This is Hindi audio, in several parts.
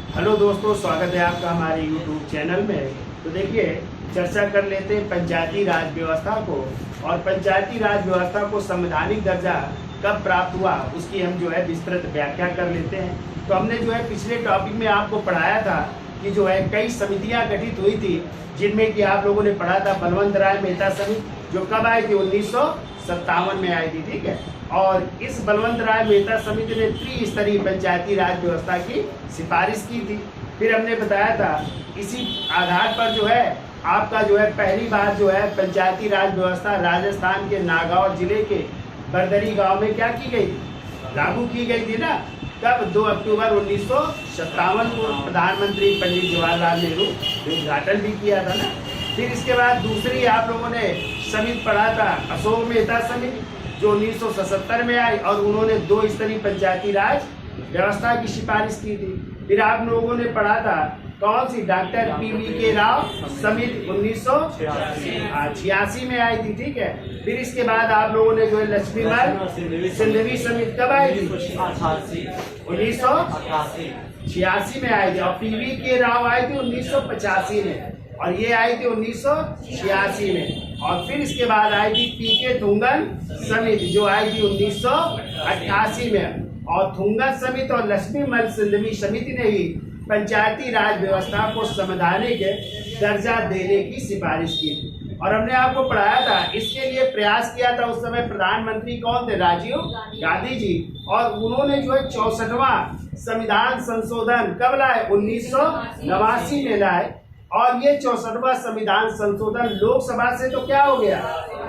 हेलो दोस्तों, स्वागत है आपका हमारे YouTube चैनल में। तो देखिए, चर्चा कर लेते हैं पंचायती राज व्यवस्था को। और पंचायती राज व्यवस्था को संवैधानिक दर्जा कब प्राप्त हुआ, उसकी हम जो है विस्तृत व्याख्या कर लेते हैं। तो हमने जो है पिछले टॉपिक में आपको पढ़ाया था कि जो है कई समितियां गठित हुई थी, जिनमें कि आप लोगों ने पढ़ा था बलवंत राय मेहता समिति, जो कब आई थी? 1957 में आई थी। ठीक है। और इस बलवंत राय मेहता समिति ने त्रिस्तरीय पंचायती राज व्यवस्था की सिफारिश की थी। फिर हमने बताया था इसी आधार पर जो है आपका जो है पहली बार जो है पंचायती राज व्यवस्था राजस्थान के नागौर जिले के बरदरी गांव में क्या की गई थी? लागू की गई थी ना। कब? 2 अक्टूबर 1957 को प्रधानमंत्री पंडित जवाहरलाल नेहरू ने उद्घाटन भी किया था ना। फिर इसके बाद दूसरी आप लोगों ने समिति पढ़ा था अशोक मेहता समिति, जो 1977 में आई, और उन्होंने 2 स्तरीय पंचायती राज व्यवस्था की सिफारिश की थी। फिर आप लोगों ने पढ़ा था कौन सी? डॉक्टर PV राव समिति 1986 में आई थी। ठीक है। फिर इसके बाद आप लोगों ने जो है लक्ष्मीमल सिंधवी समिति कब आई थी? 1986 में आई थी। और PV राव आई थी 1985 में, और ये आई थी 1986 में। और फिर इसके बाद आई थी PK थुंगन समिति, जो आई थी 1988 में। और थुंगन समिति और लक्ष्मीमल सिंधवी समिति ने ही पंचायती राज व्यवस्था को संवैधानिक दर्जा देने की सिफारिश की थी। और हमने आपको पढ़ाया था, इसके लिए प्रयास किया था उस समय प्रधानमंत्री कौन थे? राजीव गांधी जी। और उन्होंने जो है 64वां संविधान संशोधन कब लाए? 1989 में लाए। और ये 64वां संविधान संशोधन लोकसभा से तो क्या हो गया?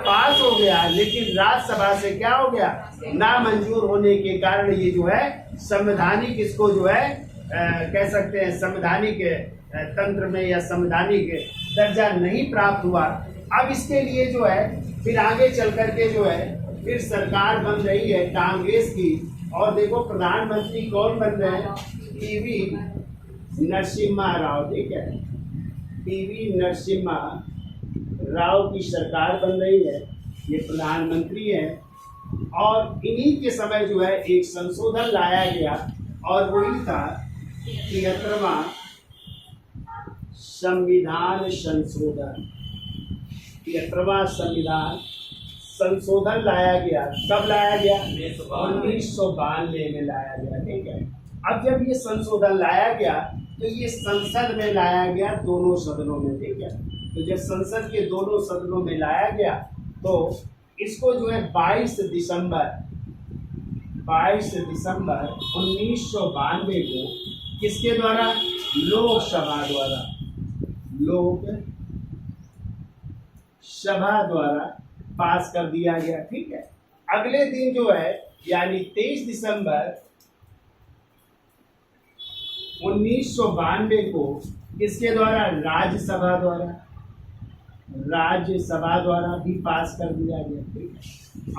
पास हो गया, लेकिन राज्यसभा से क्या हो गया? नामंजूर होने के कारण ये जो है संवैधानिक, इसको जो है कह सकते हैं संवैधानिक तंत्र में या संवैधानिक दर्जा नहीं प्राप्त हुआ। अब इसके लिए जो है फिर आगे चल करके जो है फिर सरकार बन रही है कांग्रेस की। और देखो प्रधानमंत्री कौन बन रहे हैं? PV नरसिम्हा राव। ठीक है। PV नरसिम्हा राव की सरकार बन रही है, ये प्रधानमंत्री है। और इन्हीं के समय जो है एक संशोधन लाया गया, और वही था 73वां संविधान संशोधन। 73वां संविधान संशोधन लाया गया। कब लाया गया? 1992 में लाया गया। ठीक है। अब जब ये संशोधन लाया गया तो ये संसद में लाया गया, दोनों सदनों में। ठीक है। तो जब संसद के दोनों सदनों में लाया गया तो इसको जो है 22 दिसंबर 1992 को किसके द्वारा? लोकसभा द्वारा पास कर दिया गया। ठीक है। अगले दिन जो है यानी 23 दिसंबर 1992 को किसके द्वारा? राज्यसभा द्वारा भी पास कर दिया गया। ठीक है।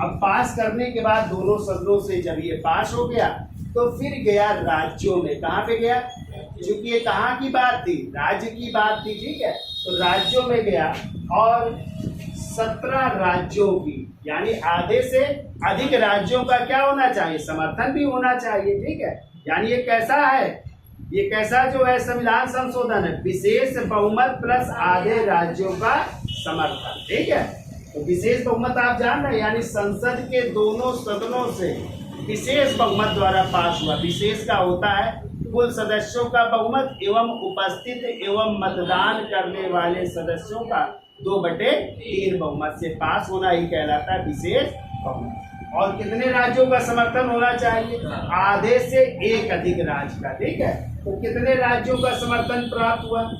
अब पास करने के बाद दोनों सदनों से जब ये पास हो गया तो फिर गया राज्यों में। कहाँ पे गया? क्योंकि ये कहाँ की बात थी? राज्य की बात थी। ठीक है। तो राज्यों में गया, और 17 राज्यों की यानी आधे से अधिक राज्यों का क्या होना चाहिए? समर्थन भी होना चाहिए। ठीक है। यानी ये कैसा है? ये कैसा जो है संविधान संशोधन है? विशेष बहुमत प्लस आधे राज्यों का समर्थन। ठीक है। तो विशेष बहुमत आप जान रहे हैं, यानी संसद के दोनों सदनों से विशेष बहुमत द्वारा पास हुआ। विशेष का होता है कुल सदस्यों का बहुमत एवं उपस्थित एवं मतदान करने वाले सदस्यों का 2/3 बहुमत से पास होना ही कहलाता है विशेष बहुमत। और कितने राज्यों का समर्थन होना चाहिए? आधे से एक अधिक राज्य का। ठीक है। तो कितने राज्यों का समर्थन प्राप्त हुआ?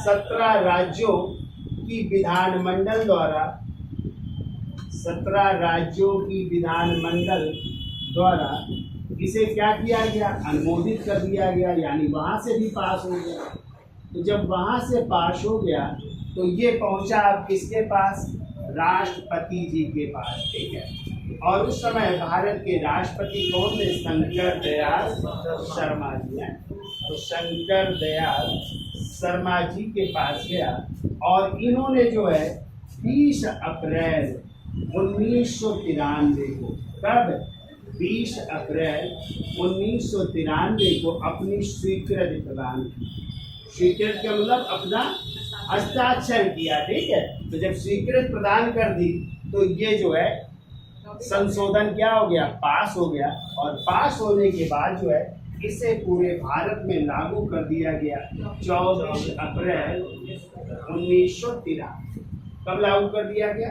17 राज्यों की विधानमंडल द्वारा 17 राज्यों की विधानमंडल द्वारा इसे क्या किया गया? अनुमोदित कर दिया गया, यानी वहां से भी पास हो गया। तो जब वहां से पास हो गया तो ये पहुंचा अब किसके पास? राष्ट्रपति जी के पास। ठीक है। और उस समय भारत के राष्ट्रपति कौन थे? शंकर दयाल शर्मा जी हैं। तो शंकर दयाल शर्मा जी के पास गया, और इन्होंने जो है 20 अप्रैल 1993 को, कब? 20 अप्रैल 1993 को अपनी स्वीकृति प्रदान की। स्वीकृत का मतलब अपना हस्ताक्षर किया, ठीक है। तो जब स्वीकृत प्रदान कर दी तो ये जो है संशोधन क्या हो गया, पास हो गया। और पास होने के बाद जो है इसे पूरे भारत में लागू कर दिया गया 24 अप्रैल 1993। कब लागू कर दिया गया?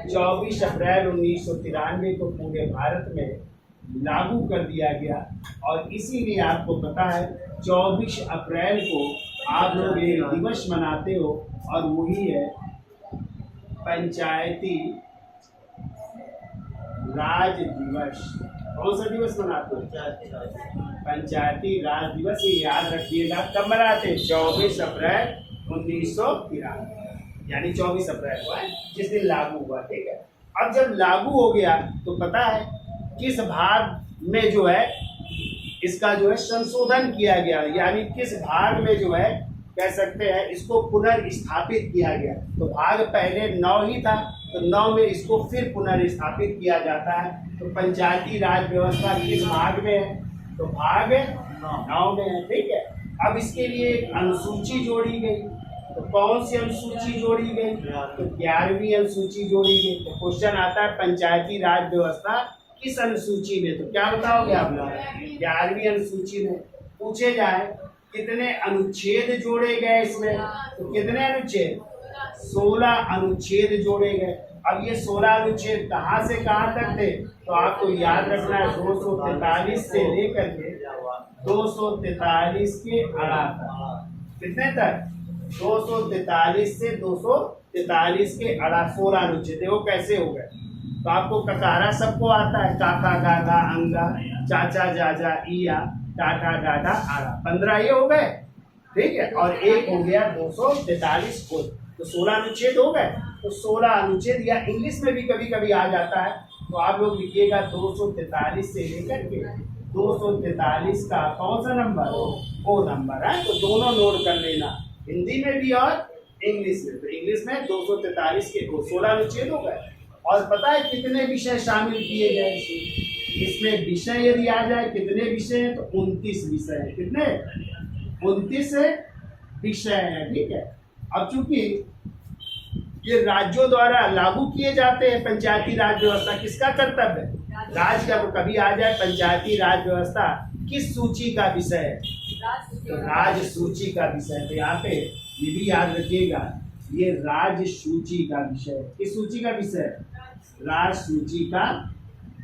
24 अप्रैल 1993 को पूरे भारत में लागू कर दिया गया। और इसीलिए आपको पता है 24 अप्रैल को आप लोग एक दिवस मनाते हो और वही है पंचायती राज दिवस। कौन सा दिवस मनाते हो? पंचायती राज दिवस। ये याद रखिएगा। कब मनाते? 24 अप्रैल 1993, यानी 24 अप्रैल को है जिस दिन लागू हुआ, ठीक है। अब जब लागू हो गया तो पता है किस भाग में जो है इसका जो है संशोधन किया गया, यानी किस भाग में जो है कह सकते हैं इसको पुनर्स्थापित किया गया। तो भाग पहले 9 ही था, तो 9 में इसको फिर पुनर्स्थापित किया जाता है। तो पंचायती राज व्यवस्था किस भाग में है? तो भाग 9 में है, ठीक है। अब इसके लिए एक अनुसूची जोड़ी गई। तो कौन सी अनुसूची जोड़ी गई? तो 11वीं अनुसूची जोड़ी गई। तो क्वेश्चन आता है पंचायती राज व्यवस्था किस अनुसूची में? तो क्या बताओगे आप लोग? 11वीं अनुसूची में। पूछे जाए कितने अनुच्छेद जोड़े गए इसमें? तो कितने अनुच्छेद? 16 अनुच्छेद जोड़े गए। अब ये 16 अनुच्छेद कहाँ से कहाँ तक थे? तो आपको याद रखना है 243 से लेकर के 243 के आड़ा तक। कितने तक? 243 से 243 के आड़ा 16 अनुच्छेद। देखो कैसे हो गए। तो आपको ककारा सबको आता है, काका गागा अंगा चाचा जाजा इया टाटा डाडा आड़ा। 15 ये हो गए, ठीक है। और एक हो गया 243 को। तो 16 अनुच्छेद हो गए। तो 16 अनुच्छेद या इंग्लिश में भी कभी कभी आ जाता है, तो आप लोग लिखिएगा 243 से लेकर के 243 का कौन सा नंबर? वो नंबर है। तो दोनों नोट कर लेना, हिंदी में भी और इंग्लिश में। तो इंग्लिश में 243 के 16 अनुच्छेद हो गए। और पता है कितने विषय शामिल किए गए इसमें? विषय यदि आ जाए कितने विषय हैं? तो 29 विषय हैं। कितने? 29 विषय हैं, ठीक है। अब चूंकि ये राज्यों द्वारा लागू किए जाते हैं पंचायती राज व्यवस्था, किसका कर्तव्य है? राज्य का। कभी आ जाए पंचायती राज व्यवस्था किस सूची का विषय है? तो राज सूची का विषय। तो यहाँ पे ये भी याद रखिएगा, ये राज सूची का विषय। किस सूची का विषय? राज सूची का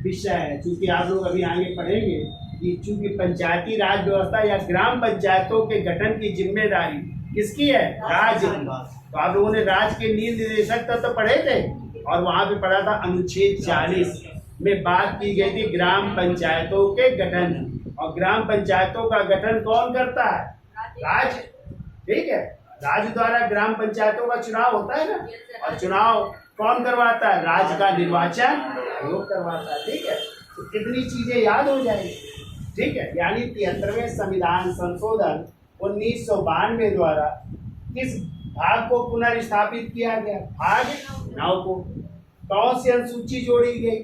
विषय है। चूंकि आप लोग अभी आगे पढ़ेंगे कि चूंकि पंचायती राज व्यवस्था या ग्राम पंचायतों के गठन की जिम्मेदारी किसकी है? राज्य की। तो आप लोगों ने राज्य के नीति निर्देशक तो पढ़े थे, और वहां पे पढ़ा था अनुच्छेद 40 में बात की गई थी ग्राम पंचायतों के गठन। और ग्राम पंचायतों का गठन कौन करता है? राज्य, ठीक है। राज्य द्वारा ग्राम पंचायतों का चुनाव होता है ना, और चुनाव कौन करवाता है? राज्य का निर्वाचन आयोग करवाता है, ठीक है। तो कितनी चीजें याद हो जाएंगी, ठीक है। यानी 73वें संविधान संशोधन 1992 द्वारा किस भाग को पुनर्स्थापित किया गया? भाग 9 को। कौन सी अनुसूची जोड़ी गई?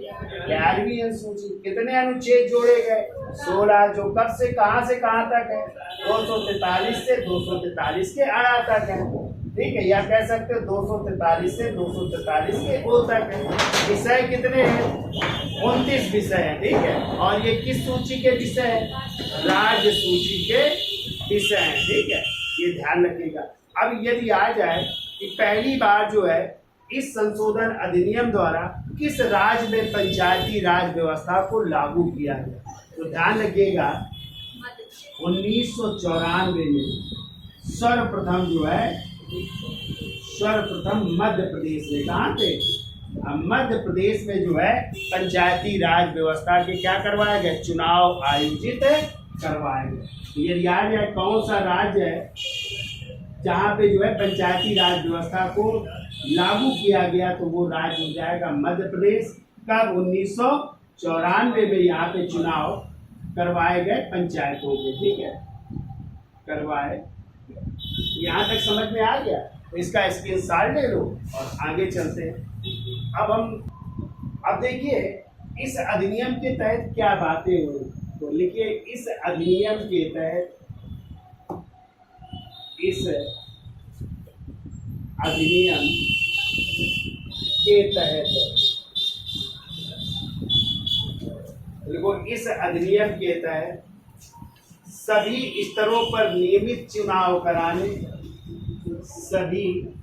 11वीं अनुसूची। कितने अनुच्छेद जोड़े गए? 16, जो कब से कहाँ तक है? 243 से 243 के आड़ा तक है, ठीक है। या कह सकते हो 243 से 243 के ओ तक है। विषय कितने हैं? 29 विषय है, ठीक है। और ये किस सूची के विषय है? राज्य सूची के विषय है, ठीक है। ये ध्यान रखिएगा। अब यदि आ जाए कि पहली बार जो है इस संशोधन अधिनियम द्वारा किस राज्य में पंचायती राज व्यवस्था को लागू किया गया? तो ध्यान रखिएगा 1994 में सर्वप्रथम जो है मध्य प्रदेश में। कहाँ पे? मध्य प्रदेश में जो है पंचायती राज व्यवस्था के क्या करवाया गया? चुनाव आयोजित करवाया गया। तो ये याद है कौन सा राज्य है जहाँ पे जो है पंचायती राज व्यवस्था को लागू किया गया? तो वो राज्य हो जाएगा मध्य प्रदेश। कब? 1994 में यहाँ पे चुनाव करवाए गए पंचायतों के, ठीक है, करवाए। यहाँ तक समझ में आ गया? तो इसका स्क्रीनशॉट ले लो और आगे चलते हैं। अब देखिए इस अधिनियम के तहत क्या बातें हुई, तो लिखिए इस अधिनियम के तहत, इस अधिनियम के तहत, देखो इस अधिनियम के तहत सभी स्तरों पर नियमित चुनाव कराने, सभी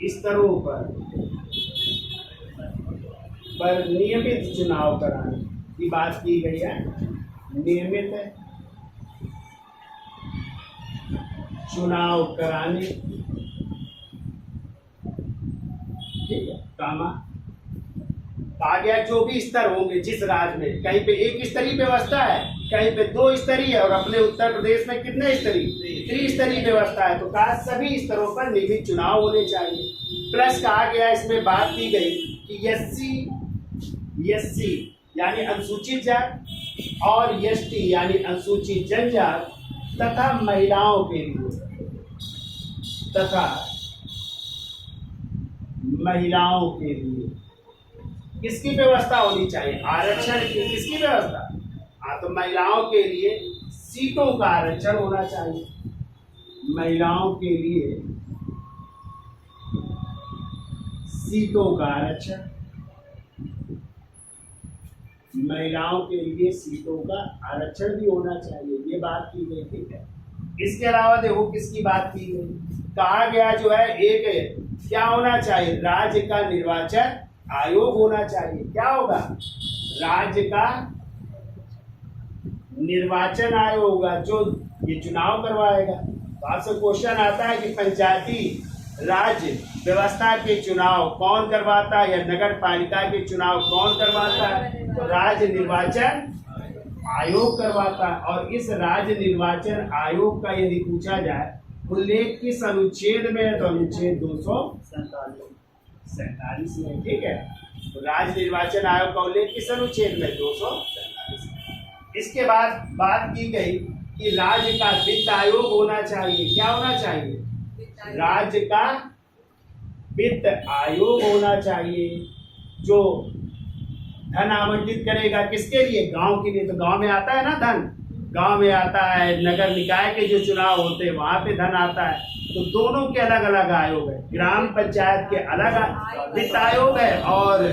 स्तरों पर नियमित चुनाव कराने की बात की गई है। नियमित चुनाव कराने, ठीक है, कामा आ गया। जो भी स्तर होंगे जिस राज्य में, कहीं पे एक स्तरीय व्यवस्था है, कहीं पे 2 स्तरीय है, और अपने उत्तर प्रदेश में कितने स्तरीय, 3 स्तरीय व्यवस्था है। तो कहा सभी स्तरों पर नियमित चुनाव होने चाहिए। प्लस कहा गया, इसमें बात की गई कि एससी यानी अनुसूचित जात और एसटी यानी अनुसूचित जनजात तथा महिलाओं के लिए, किसकी व्यवस्था होनी चाहिए, आरक्षण की। किसकी व्यवस्था, हाँ, तो महिलाओं के लिए सीटों का आरक्षण होना चाहिए। महिलाओं के लिए सीटों का आरक्षण, महिलाओं के लिए सीटों का आरक्षण भी होना चाहिए, ये बात की गई। ठीक है, इसके अलावा देखो किसकी बात की गई, कहा गया जो है एक क्या होना चाहिए, राज्य का निर्वाचन आयोग होना चाहिए। क्या होगा, राज्य का निर्वाचन आयोग होगा जो ये चुनाव करवाएगा। तो आपसे क्वेश्चन आता है कि पंचायती राज व्यवस्था के चुनाव कौन करवाता है, या नगर पालिका के चुनाव कौन करवाता है, तो राज्य निर्वाचन आयोग करवाता है। और इस राज्य निर्वाचन आयोग का यदि पूछा जाए उल्लेख किस अनुच्छेद में है, तो अनुच्छेद 247 में। ठीक है, तो राज्य निर्वाचन आयोग का उल्लेख किस अनुच्छेद में, 247। इसके बाद बात की गई कि राज्य का वित्त आयोग होना चाहिए। क्या होना चाहिए, राज्य का वित्त आयोग होना चाहिए जो धन आवंटित करेगा किसके लिए, गांव के लिए। तो गांव में आता है ना धन, गांव में आता है, नगर निकाय के जो चुनाव होते हैं वहां पे धन आता है। तो दोनों के अलग अलग आयोग है, ग्राम पंचायत के अलग वित्त आयोग है, और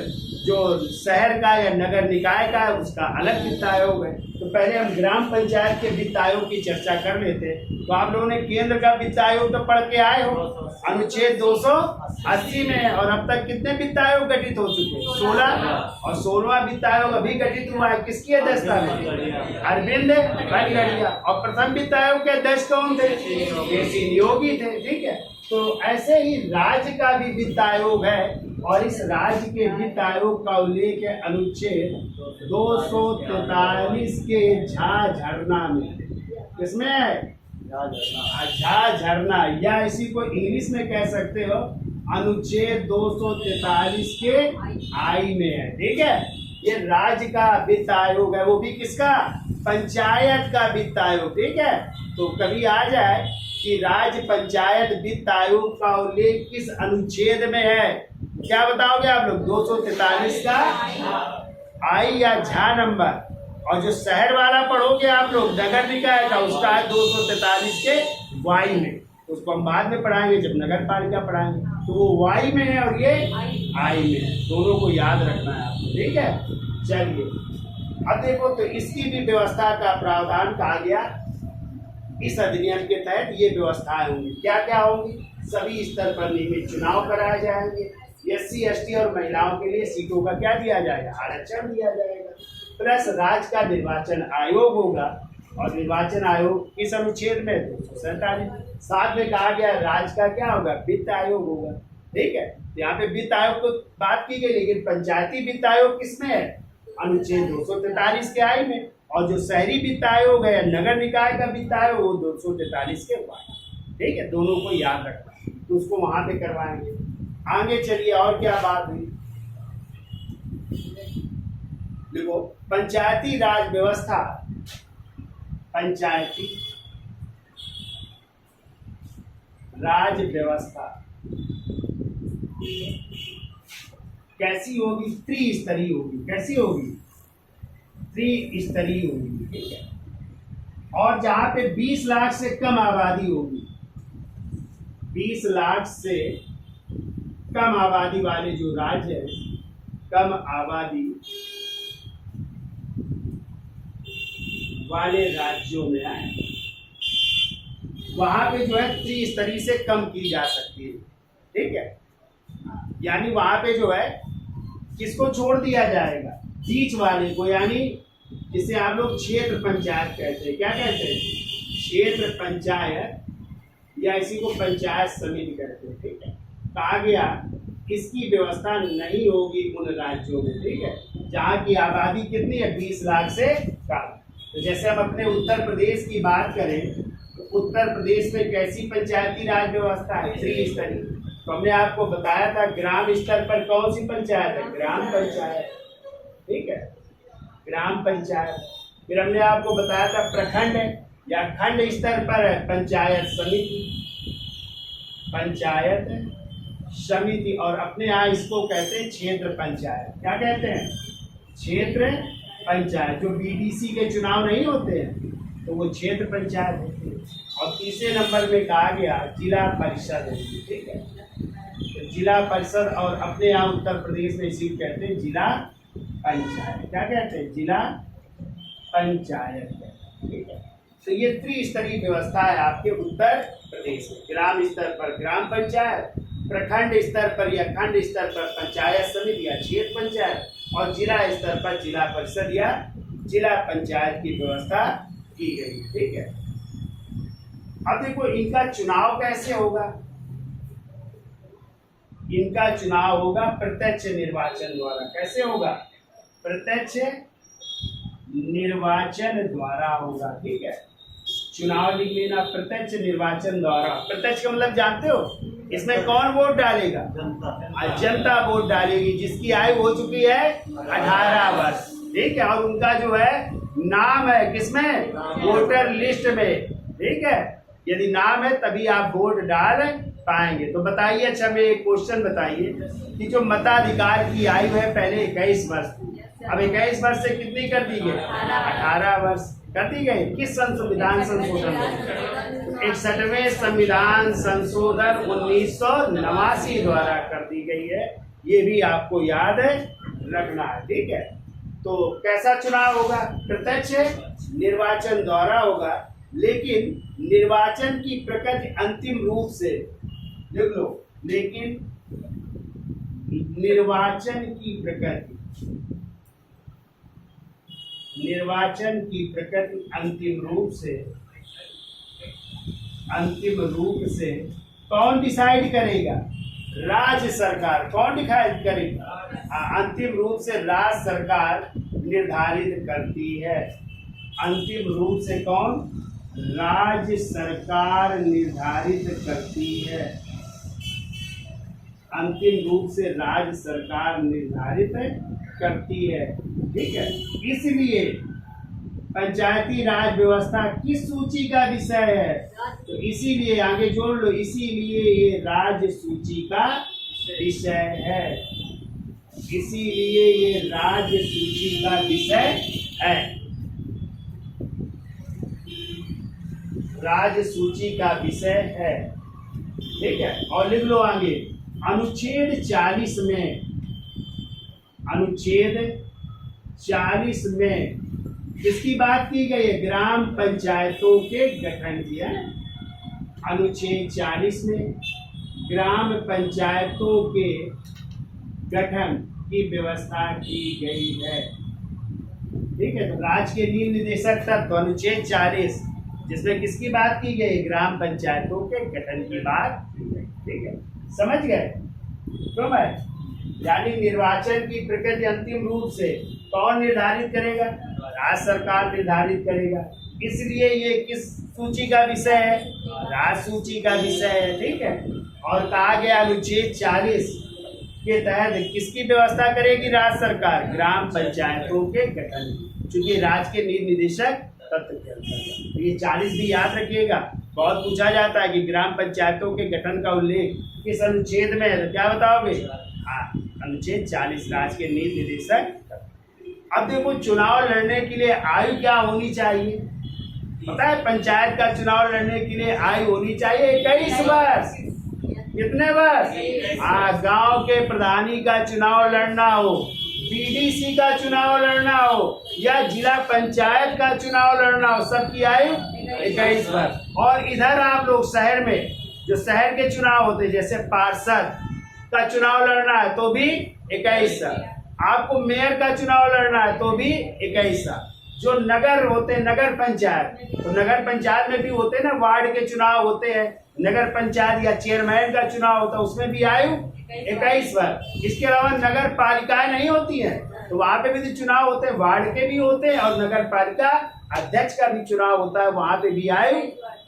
जो शहर का या नगर निकाय का है उसका अलग वित्त आयोग है। तो पहले हम ग्राम पंचायत के वित्त आयोग की चर्चा कर लेते हैं। तो आप लोगों ने केंद्र का वित्त आयोग तो पढ़ के आए हो, अनुच्छेद 280 में है। और अब तक कितने वित्त आयोग गठित हो चुके हैं, 16, और 16वां वित्त आयोग अभी गठित हुआ है। किसकी अध्यक्षता में, अरविंद भाई। और प्रथम वित्त आयोग के अध्यक्ष कौन थे, केसी नियोगी थे। ठीक है, तो ऐसे ही राज्य का भी वित्त आयोग है, और इस राज्य के वित्त आयोग का उल्लेख है अनुच्छेद 243 के झाझरना में। किसमें है, झाझरना, या इसी को इंग्लिश में कह सकते हो अनुच्छेद 243 के आई में है। ठीक है, ये राज्य का वित्त आयोग है, वो भी किसका, पंचायत का वित्त आयोग। ठीक है, तो कभी आ जाए कि राज्य पंचायत वित्त आयोग का उल्लेख किस अनुच्छेद में है, क्या बताओगे आप लोग, 243 का आई या झा नंबर। और जो शहर वाला पढ़ोगे आप लोग नगर निकाय का, उसका है 243 के वाई में। उसको हम बाद में पढ़ाएंगे जब नगर पालिका पढ़ाएंगे। तो वो वाई में है और ये आई में है, दोनों को याद रखना है आपको। ठीक है, चलिए अब देखो, तो इसकी भी व्यवस्था का प्रावधान कहा गया। इस अधिनियम के तहत ये व्यवस्थाएं होंगी। क्या क्या होंगी, सभी स्तर पर नियमित चुनाव कराए जाएंगे, एससी एसटी और महिलाओं के लिए सीटों का क्या दिया जाएगा, आरक्षण दिया जाएगा। प्लस राज्य का निर्वाचन आयोग होगा, और निर्वाचन आयोग किस अनुच्छेद में, 247। साथ में कहा गया राज्य का क्या होगा, वित्त आयोग होगा। ठीक है, यहाँ पे वित्त आयोग को बात की गई, लेकिन पंचायती वित्त आयोग किसमें है, अनुच्छेद 243 के आई में। और जो शहरी वित्त आयोग है, नगर निकाय का वित्त आयोग, वो 243 के वाई। ठीक है, दोनों को याद रखना है, तो उसको वहां पे करवाएंगे। आगे चलिए, और क्या बात हुई, देखो पंचायती राज व्यवस्था, पंचायती राज व्यवस्था कैसी होगी? त्रिस्तरीय होगी। कैसी होगी? त्रिस्तरीय होगी। ठीक है। और जहां पे 20 लाख से कम आबादी होगी, 20 लाख से कम आबादी वाले जो राज्य हैं, कम आबादी वाले राज्यों में आए, वहां पे जो है त्रिस्तरीय से कम की जा सकती है। ठीक है। यानी वहां पे जो है किसको छोड़ दिया जाएगा? बीच वाले को, यानी जिसे आप लोग क्षेत्र पंचायत कहते हैं। क्या कहते हैं? क्षेत्र पंचायत, या इसी को पंचायत समिति कहते हैं। ठीक है। कहा गया इसकी व्यवस्था नहीं होगी उन राज्यों में, ठीक है, जहाँ की आबादी कितनी है? 20 लाख से कम। तो जैसे हम अपने उत्तर प्रदेश की बात करें, तो उत्तर प्रदेश में कैसी पंचायती राज व्यवस्था है? त्रिस्तरीय। तो हमने आपको बताया था ग्राम स्तर पर कौन सी पंचायत है? ग्राम पंचायत। ठीक है, ग्राम पंचायत। फिर हमने आपको बताया था प्रखंड या खंड स्तर पर है पंचायत समिति। पंचायत समिति। और अपने यहाँ इसको कहते हैं क्षेत्र पंचायत। क्या कहते हैं? क्षेत्र पंचायत। जो बीडीसी के चुनाव नहीं होते हैं तो वो क्षेत्र पंचायत होती है। और तीसरे नंबर में कहा गया जिला परिषद होती है। ठीक है। तो जिला परिषद, और अपने यहाँ उत्तर प्रदेश में इसी को कहते हैं जिला पंचायत। क्या कहते हैं? जिला पंचायत। ठीक है। तो ये त्रिस्तरीय व्यवस्था है आपके उत्तर प्रदेश में। ग्राम स्तर पर ग्राम पंचायत, प्रखंड स्तर पर या खंड स्तर पर पंचायत समिति या क्षेत्र पंचायत, और जिला स्तर पर जिला परिषद या जिला पंचायत की व्यवस्था की गई। ठीक है। अब देखो इनका चुनाव कैसे होगा? इनका चुनाव होगा प्रत्यक्ष निर्वाचन द्वारा। कैसे होगा? प्रत्यक्ष निर्वाचन द्वारा होगा। ठीक है। चुनाव लिख लेना, प्रत्यक्ष निर्वाचन द्वारा। प्रत्यक्ष का मतलब जानते हो? इसमें कौन वोट डालेगा? जनता वोट डालेगी, जिसकी आयु हो चुकी है 18 वर्ष। ठीक है। और उनका जो है नाम है किसमें? वोटर लिस्ट में। ठीक है। यदि नाम है तभी आप वोट डाल पाएंगे। तो बताइए, अच्छा मैं एक क्वेश्चन बताइए कि जो मताधिकार की आयु है पहले 21 वर्ष थी, अब 21 वर्ष से कितनी कर दी गई? 18 वर्ष कर दी गई। किस संविधान संशोधन? 61वें संविधान संशोधन 1989 द्वारा कर दी गई है। ये भी आपको याद रखना है। ठीक है। तो कैसा चुनाव होगा? प्रत्यक्ष निर्वाचन द्वारा होगा, लेकिन निर्वाचन की प्रकृति अंतिम रूप से, देख लो, लेकिन निर्वाचन की प्रकृति अंतिम रूप से कौन डिसाइड करेगा? राज्य सरकार। कौन डिसाइड करेगा? अंतिम रूप से राज्य सरकार निर्धारित करती है। अंतिम रूप से कौन? राज्य सरकार निर्धारित करती है। अंतिम रूप से राज्य सरकार निर्धारित करती है। ठीक है। इसलिए पंचायती राज व्यवस्था किस सूची का विषय है? तो इसीलिए आगे जोड़ लो, इसीलिए ये राज्य सूची का विषय है। इसीलिए ये राज्य सूची का विषय है। राज्य सूची का विषय है। ठीक है। और लिख लो आगे, अनुच्छेद 40 में किसकी बात की गई है? ग्राम पंचायतों के गठन की है। अनुच्छेद 40 में ग्राम पंचायतों के गठन की व्यवस्था की गई है। ठीक है। तो राज्य के नीति निर्देशक तत्व अनुच्छेद 40, जिसमें किसकी बात की गई? ग्राम पंचायतों के गठन की बात की गई। ठीक है। समझ गए? तो भाई, यानी निर्वाचन की प्रकृति अंतिम रूप से कौन निर्धारित करेगा? राज्य सरकार निर्धारित करेगा। इसलिए ये किस सूची का विषय है? राज्य सूची का विषय है। ठीक है। और कहा गया अनुच्छेद 40 के तहत किसकी व्यवस्था करेगी राज्य सरकार? ग्राम पंचायतों के गठन, चूंकि राज्य के नीति निर्देशक तत्व के अंतर्गत। तो ये 40 भी याद रखिएगा, बहुत पूछा जाता है कि ग्राम पंचायतों के गठन का उल्लेख किस अनुच्छेद में है, तो क्या बताओगे? हाँ, अनुच्छेद 40 राज्य के नीति निर्देशक। अब देखो चुनाव लड़ने के लिए आयु क्या होनी चाहिए? पता है पंचायत का चुनाव लड़ने के लिए आयु होनी चाहिए 21 वर्ष। कितने वर्ष? गांव के प्रधानी का चुनाव लड़ना हो, बीडीसी का चुनाव लड़ना हो या जिला पंचायत का चुनाव लड़ना हो, सबकी आयु 21 वर्ष। और इधर आप लोग शहर में जो शहर के चुनाव होते हैं जैसे पार्षद का चुनाव लड़ना है तो भी 21 साल, आपको मेयर का चुनाव लड़ना है तो भी 21 साल। जो नगर होते हैं नगर पंचायत, तो नगर पंचायत में भी होते हैं ना, वार्ड के चुनाव होते हैं, नगर पंचायत या चेयरमैन का चुनाव होता है, उसमें भी आयु 21 वर्ष। इसके अलावा नगर पालिकाएं नहीं होती हैं तो वहां पे भी तो चुनाव होते हैं, वार्ड के भी होते हैं और नगर पालिका अध्यक्ष का भी चुनाव होता है, वहां पे भी आयु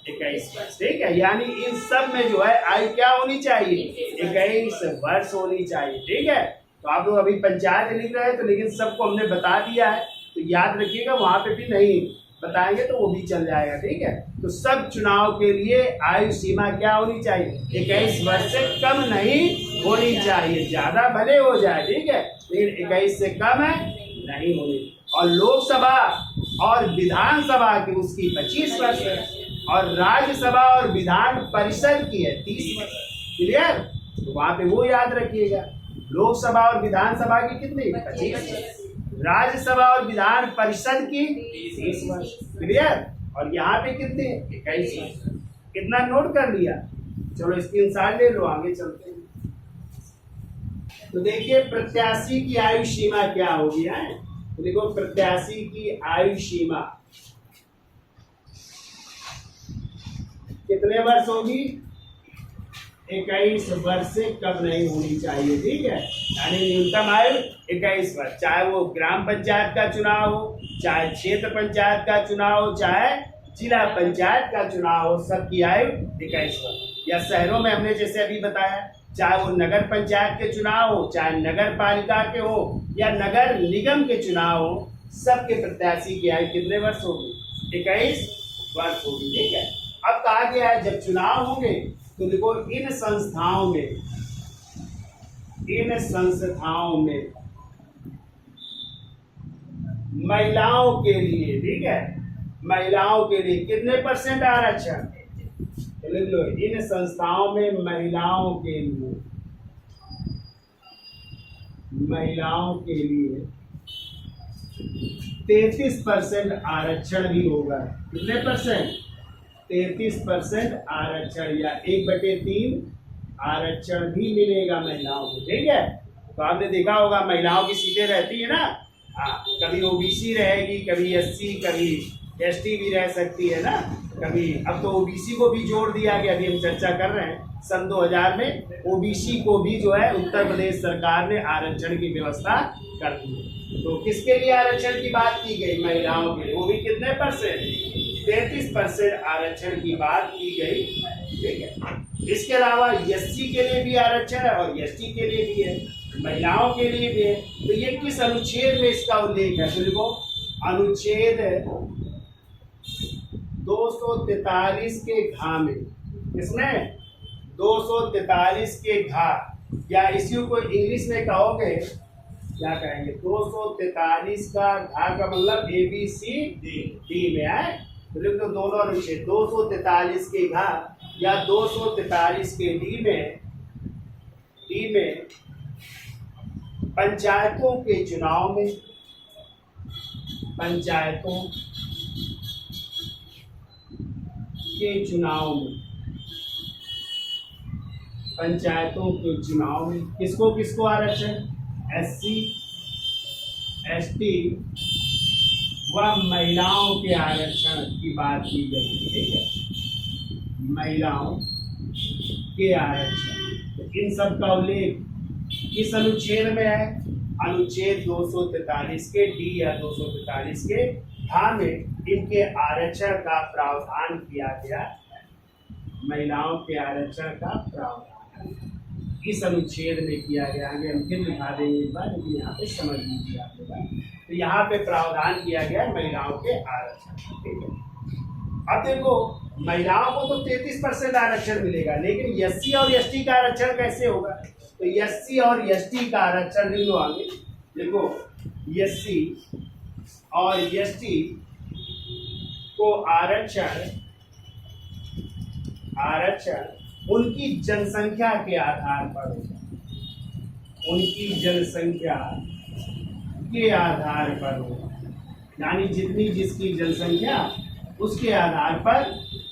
21 वर्ष। ठीक है, यानी इन सब में जो है आयु क्या होनी चाहिए? 21 वर्ष होनी चाहिए। ठीक है, तो आप लोग अभी पंचायत लिख रहे हैं तो लेकिन सबको हमने बता दिया है, तो याद रखिएगा, वहां पे भी नहीं बताएंगे तो वो भी चल जाएगा। ठीक है, तो सब चुनाव के लिए आयु सीमा क्या होनी चाहिए? 21 वर्ष से कम नहीं होनी चाहिए, ज्यादा भले हो जाए, ठीक है, लेकिन 21 से कम है नहीं होनी। और लोकसभा और विधानसभा की उसकी 25 वर्ष है और राज्यसभा और विधान परिषद की है 30 वर्ष। क्लियर? तो वहां पे वो याद रखिएगा, लोकसभा और विधानसभा की कितनी? 25 वर्ष, राज्यसभा और विधान परिषद की 30 वर्ष। क्लियर? और यहाँ पे कितने? 21 वर्ष। कितना नोट कर लिया? चलो स्क्रीनशॉट ले लो, आगे चलते हैं। तो देखिए प्रत्याशी की आयु सीमा क्या होगी है? तो देखो प्रत्याशी की आयु सीमा कितने वर्ष होगी? 21 वर्ष से कम नहीं होनी चाहिए। ठीक है, यानी न्यूनतम आयु 21 वर्ष, चाहे वो ग्राम पंचायत का चुनाव हो, चाहे क्षेत्र पंचायत का चुनाव हो, चाहे जिला पंचायत का चुनाव हो, सबकी आयु 21 वर्ष। या शहरों में हमने जैसे अभी बताया, चाहे वो नगर पंचायत के चुनाव हो, चाहे नगर पालिका के हो या नगर निगम के चुनाव हो, सबके प्रत्याशी की आयु कितने वर्ष होगी? 21 वर्ष होगी। ठीक है, अब कहा गया है जब चुनाव होंगे तो देखो इन संस्थाओं में महिलाओं के लिए, ठीक है, महिलाओं के लिए कितने % आरक्षण? तो लिख लो, इन संस्थाओं में महिलाओं के लिए 33% आरक्षण भी होगा। कितने %? 33% आरक्षण या 1/3 आरक्षण भी मिलेगा महिलाओं को। ठीक है, तो आपने देखा होगा महिलाओं की सीटें रहती है ना, हाँ, कभी ओबीसी रहेगी, कभी एससी, कभी एसटी भी रह सकती है ना, कभी। अब तो ओबीसी को भी जोड़ दिया गया, अभी हम चर्चा कर रहे हैं, सन 2000 में ओबीसी को भी जो है उत्तर प्रदेश सरकार ने आरक्षण की व्यवस्था कर दी है। तो किसके लिए आरक्षण की बात की गई? महिलाओं के लिए, वो भी कितने %? 33% आरक्षण की बात की गई। ठीक है, इसके अलावा एससी के लिए भी आरक्षण है और एसटी के लिए भी है, महिलाओं के लिए भी है। तो ये किस अनुच्छेद में इसका उल्लेख है? तो देखो अनुच्छेद 243 के घ में, इसमें 243 के घ, या इसी को इंग्लिश में कहोगे क्या कहेंगे? 243 का घ का मतलब ABCD में है। तो लिख दो दोनों अनुच्छेद, 243 के घ या 243 के डी में पंचायतों के चुनाव में किसको आरक्षण? SC ST व महिलाओं के आरक्षण की बात की गई। ठीक है, महिलाओं के आरक्षण, तो इन सब का उल्लेख किस अनुच्छेद में है? अनुच्छेद 243 के डी या 243 के घ में इनके आरक्षण का प्रावधान किया गया। महिलाओं के आरक्षण का प्रावधान इस अनुच्छेद में किया गया। आगे हम फिर दिखा देंगे एक बार, लेकिन यहाँ पे समझ लीजिए आप लोग। तो यहाँ पे प्रावधान किया गया महिलाओं के आरक्षण। ठीक है, अब देखो महिलाओं को तो 33% आरक्षण मिलेगा, लेकिन एससी और एसटी का आरक्षण कैसे होगा? तो एससी और एसटी का आरक्षण लिख लो आगे। देखो एससी और एसटी को आरक्षण उनकी जनसंख्या के आधार पर होगा, उनकी जनसंख्या के आधार पर होगा, यानी जितनी जिसकी जनसंख्या उसके आधार पर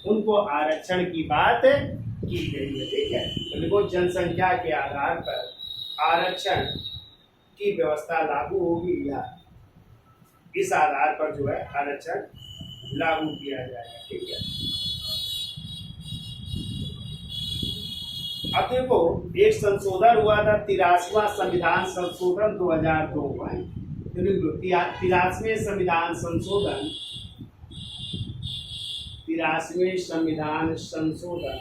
उनको आरक्षण की बात की गई है। ठीक है, तो देखो जनसंख्या के आधार पर आरक्षण की व्यवस्था लागू होगी या इस आधार पर जो है आरक्षण लागू किया जाएगा। ठीक है, अब देखो एक संशोधन हुआ था 83वां संविधान संशोधन 2002 में। 83वें संविधान संशोधन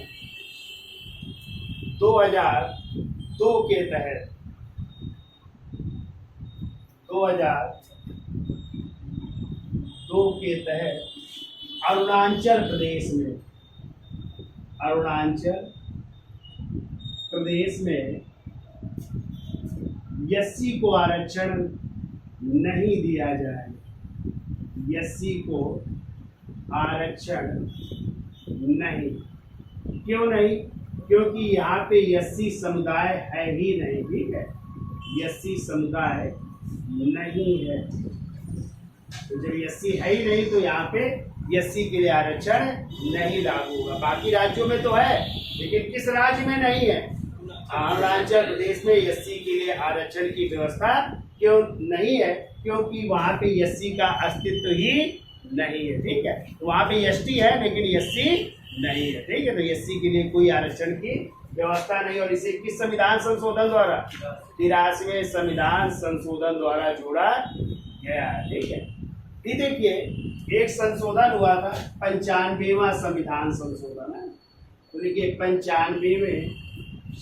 2002 के तहत 2002 के तहत अरुणाचल प्रदेश में एससी को आरक्षण नहीं दिया जाएगा। एससी को आरक्षण नहीं, क्यों नहीं? क्योंकि यहाँ पे एससी समुदाय है ही नहीं। ठीक है, एससी समुदाय नहीं है, तो जब एससी है ही नहीं तो यहाँ पे एससी के लिए आरक्षण नहीं लागू होगा। बाकी राज्यों में तो है, लेकिन किस राज्य में नहीं है? अरुणाचल प्रदेश में एससी के लिए आरक्षण की व्यवस्था क्यों नहीं है? क्योंकि वहाँ पे एससी का अस्तित्व ही नहीं है। ठीक है, तो वहाँ पे एसटी है लेकिन एससी नहीं है। ठीक है, तो एससी के लिए कोई आरक्षण की व्यवस्था नहीं, और इसे किस संविधान संशोधन द्वारा? 83वें संविधान संशोधन द्वारा जोड़ा गया है। ठीक है, ये देखिए एक संशोधन हुआ था 95वां संविधान संशोधन है। तो देखिए 95वें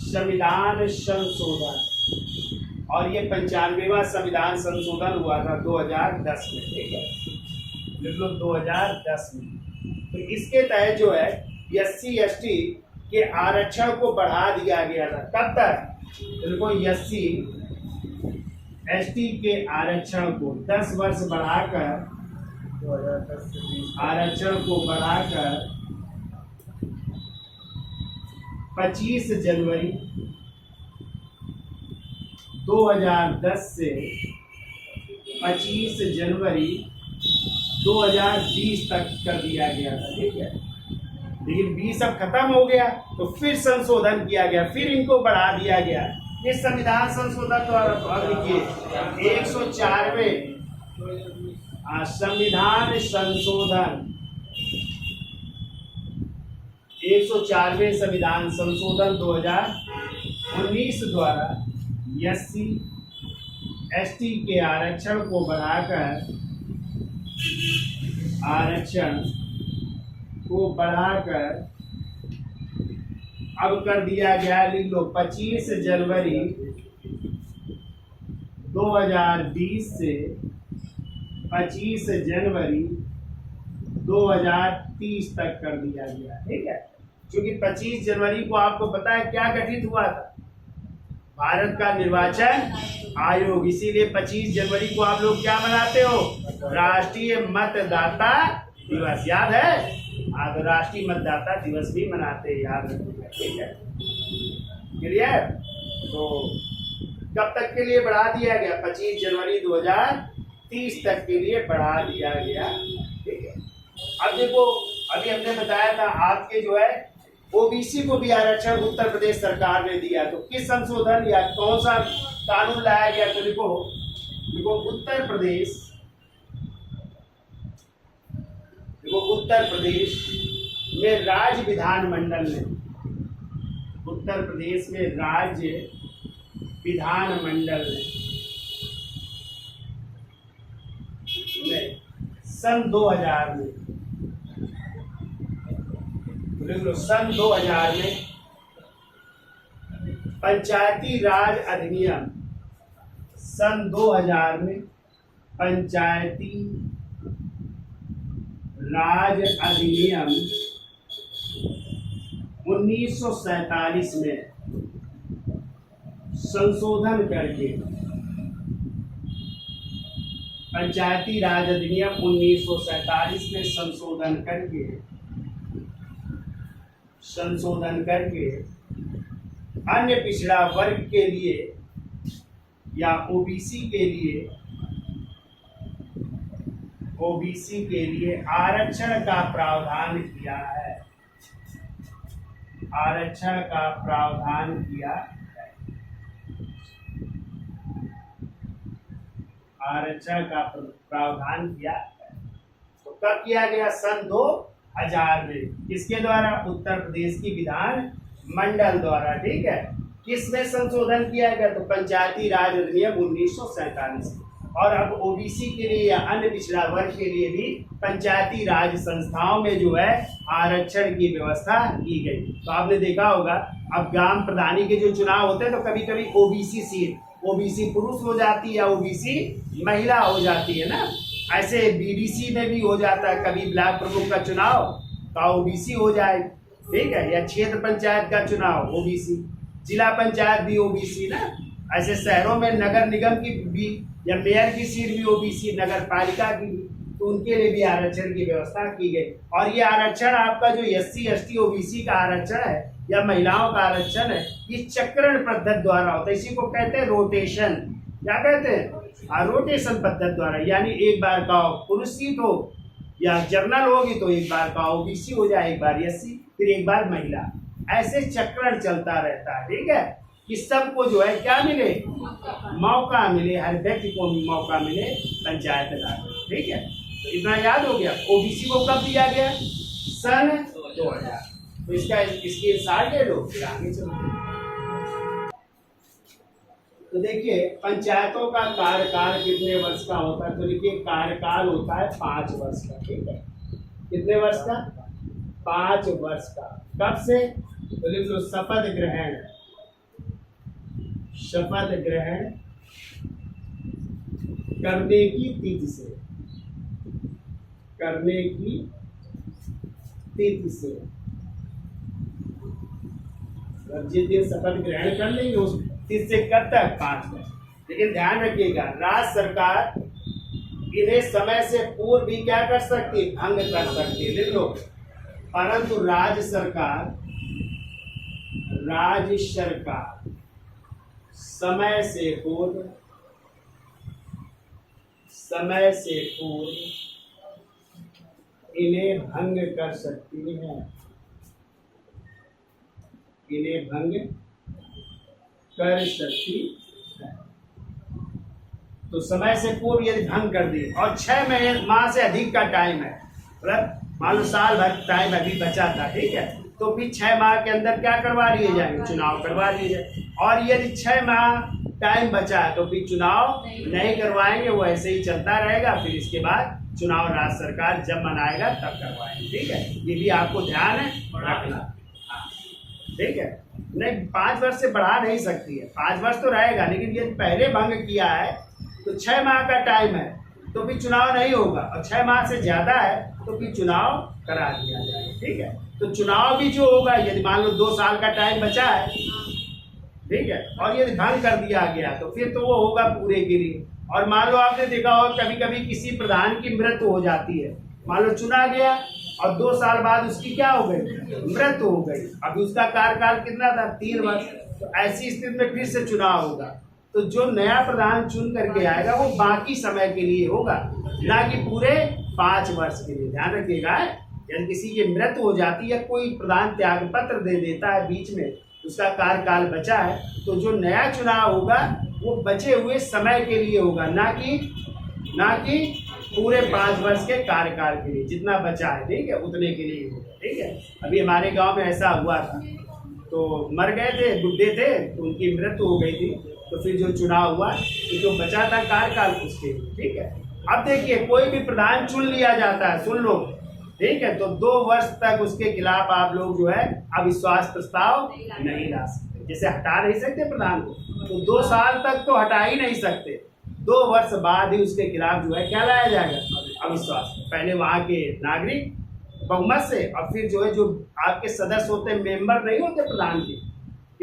संविधान संशोधन, और ये 95वां संविधान संशोधन हुआ था 2010 में। ठीक है, लिख लो 2010 में। तो इसके तहत जो है एससी एसटी के आरक्षण को बढ़ा दिया गया था। कब तक? देखो एससी एसटी के आरक्षण को 10 वर्ष बढ़ाकर 2010 से आरक्षण को बढ़ाकर 25 जनवरी 2010 से 25 जनवरी 2020 तक कर दिया गया था। ठीक है, लेकिन 20 अब खत्म हो गया तो फिर संशोधन किया गया, फिर इनको बढ़ा दिया गया। इस संविधान संशोधन द्वारा देखिए 104वें संविधान संशोधन 104वें संविधान संशोधन 2019 द्वारा एससी एसटी के आरक्षण को बढ़ाकर अब कर दिया गया, लिख लो 25 जनवरी 2020 से 25 जनवरी 2030 तक कर दिया गया। ठीक है, क्योंकि 25 जनवरी को आपको पता है क्या गठित हुआ था? भारत का निर्वाचन आयोग। इसीलिए 25 जनवरी को आप लोग क्या मनाते हो? राष्ट्रीय मतदाता दिवस। याद है? आज राष्ट्रीय मतदाता दिवस भी मनाते हैं, याद रखिएगा। ठीक है, क्लियर? तो कब तक के लिए बढ़ा दिया गया? 25 जनवरी 2030 तक के लिए बढ़ा दिया गया। ठीक है, अब देखो अभी हमने बताया था आपके जो है ओबीसी को भी आरक्षण उत्तर प्रदेश सरकार ने दिया। तो किस संशोधन या कौन सा कानून लाया गया? तो देखो उत्तर प्रदेश में राज्य विधानमंडल ने, उत्तर प्रदेश में राज्य विधानमंडल ने सन 2000 में, सन 2000 में पंचायती राज अधिनियम, सन 2000 में पंचायती राज अधिनियम 1947 में संशोधन करके पंचायती राज अधिनियम 1947 में संशोधन करके अन्य पिछड़ा वर्ग के लिए या ओबीसी के लिए आरक्षण का प्रावधान किया है। आरक्षण का प्रावधान किया है। आरक्षण का प्रावधान किया है। तो कब किया गया? सन 2000 में। किसके द्वारा? उत्तर प्रदेश की विधान मंडल द्वारा। ठीक है। किस में संशोधन किया गया? तो पंचायती राज अधिनियम 1947। और अब ओबीसी के लिए या अन्य पिछड़ा वर्ग के लिए भी पंचायती राज संस्थाओं में जो है आरक्षण की व्यवस्था की गई। तो आपने देखा होगा अब ग्राम प्रधानी के जो चुनाव होते हैं तो कभी कभी ओबीसी सीट, ओबीसी पुरुष हो जाती है या ओबीसी महिला हो जाती है ना। ऐसे बीडीसी में भी हो जाता है, कभी ब्लॉक प्रमुख का चुनाव का ओबीसी हो जाए, ठीक है, या क्षेत्र पंचायत का चुनाव ओबीसी, जिला पंचायत भी ओबीसी ना। ऐसे शहरों में नगर निगम की भी या मेयर की सीट भी ओबीसी, नगर पालिका की भी, तो उनके लिए भी आरक्षण की व्यवस्था की गई। और ये आरक्षण आपका जो एससी एसटी ओबीसी का आरक्षण है या महिलाओं का आरक्षण है, ये चक्रण पद्धति द्वारा होता है। इसी को कहते हैं रोटेशन। क्या कहते हैं? रोटेशन पद्धति द्वारा, यानी एक बार का पुरुष सीट हो या जनरल होगी तो एक बार का ओबीसी हो जाए, एक बार एससी, फिर एक बार महिला। ऐसे चक्रण चलता रहता है। ठीक है, कि सबको जो है क्या मिले? मौका मिले, हर व्यक्ति को मौका मिले पंचायत राज। ठीक है, तो इतना याद हो गया। ओबीसी को कब दिया गया? सन 2000। तो इसकी साल ले लो, फिर आगे चलो। तो देखिए पंचायतों का कार्यकाल कितने वर्ष का होता है? तो देखिए कार्यकाल होता है 5 वर्ष का। ठीक है, कितने वर्ष का? 5 वर्ष का। कब से? तो लिख लो शपथ ग्रहण करने की तिथि से। जिस दिन शपथ ग्रहण कर लेंगे उस तिथि से कब तक? 5 वर्ष। लेकिन ध्यान रखिएगा राज्य सरकार इन्हें समय से पूर्व भी क्या कर सकती है? भंग कर सकती है। लिख लो, परंतु राज्य सरकार समय से पूर्व इन्हें भंग कर सकती है। तो समय से पूर्व यदि भंग कर दी और 6 माह से अधिक का टाइम है, मतलब मान लो साल भर टाइम अभी बचा था, ठीक है, तो फिर 6 माह के अंदर क्या करवा लिए जाएंगे? चुनाव करवा लिए जाए। और यदि 6 माह टाइम बचा है तो फिर चुनाव नहीं करवाएंगे, वो ऐसे ही चलता रहेगा। फिर इसके बाद चुनाव राज्य सरकार जब मनाएगा तब करवाएंगे। ठीक है, ये भी आपको ध्यान है रखना। ठीक है, नहीं 5 वर्ष से बढ़ा नहीं सकती है, 5 वर्ष तो रहेगा। लेकिन यदि पहले भंग किया है तो 6 माह का टाइम है तो फिर चुनाव नहीं होगा, और 6 माह से ज्यादा है तो फिर चुनाव करा दिया जाएगा। ठीक है, तो चुनाव भी जो होगा, यदि मान लो 2 साल का टाइम बचा है, ठीक है, और यदि भंग कर दिया गया तो फिर तो वो होगा पूरे के लिए। और मान लो आपने देखा होगा कभी कभी किसी प्रधान की मृत्यु हो जाती है, मान लो चुना गया और 2 साल बाद उसकी क्या हो गई? मृत्यु हो गई। अभी उसका कार्यकाल कितना था? 3 वर्ष। तो ऐसी स्थिति में फिर से चुनाव होगा, तो जो नया प्रधान चुन करके आएगा वो बाकी समय के लिए होगा, ना कि पूरे 5 वर्ष के लिए। ध्यान रखिएगा, यदि किसी की मृत्यु हो जाती है, कोई प्रधान त्याग पत्र दे देता है बीच में, उसका कार्यकाल बचा है, तो जो नया चुनाव होगा वो बचे हुए समय के लिए होगा, ना कि पूरे 5 वर्ष के कार्यकाल के लिए। जितना बचा है, ठीक है, उतने के लिए होगा। ठीक है, अभी हमारे गांव में ऐसा हुआ था, तो मर गए थे, बुढ़े थे, तो उनकी मृत्यु हो गई थी, तो फिर जो चुनाव हुआ तो जो बचा था कार्यकाल उसके लिए। ठीक है, अब देखिए कोई भी प्रधान चुन लिया जाता है, सुन लो, ठीक है, तो 2 वर्ष तक उसके खिलाफ आप लोग जो है अविश्वास प्रस्ताव नहीं ला सकते। जैसे हटा नहीं सकते प्रधान को, तो 2 साल तक तो हटा ही नहीं सकते, 2 वर्ष बाद ही उसके खिलाफ जो है क्या लाया जाएगा? अविश्वास। पहले वहाँ के नागरिक बहुमत से, और फिर जो है जो आपके सदस्य होते हैं, मेंबर नहीं होते प्रधान के,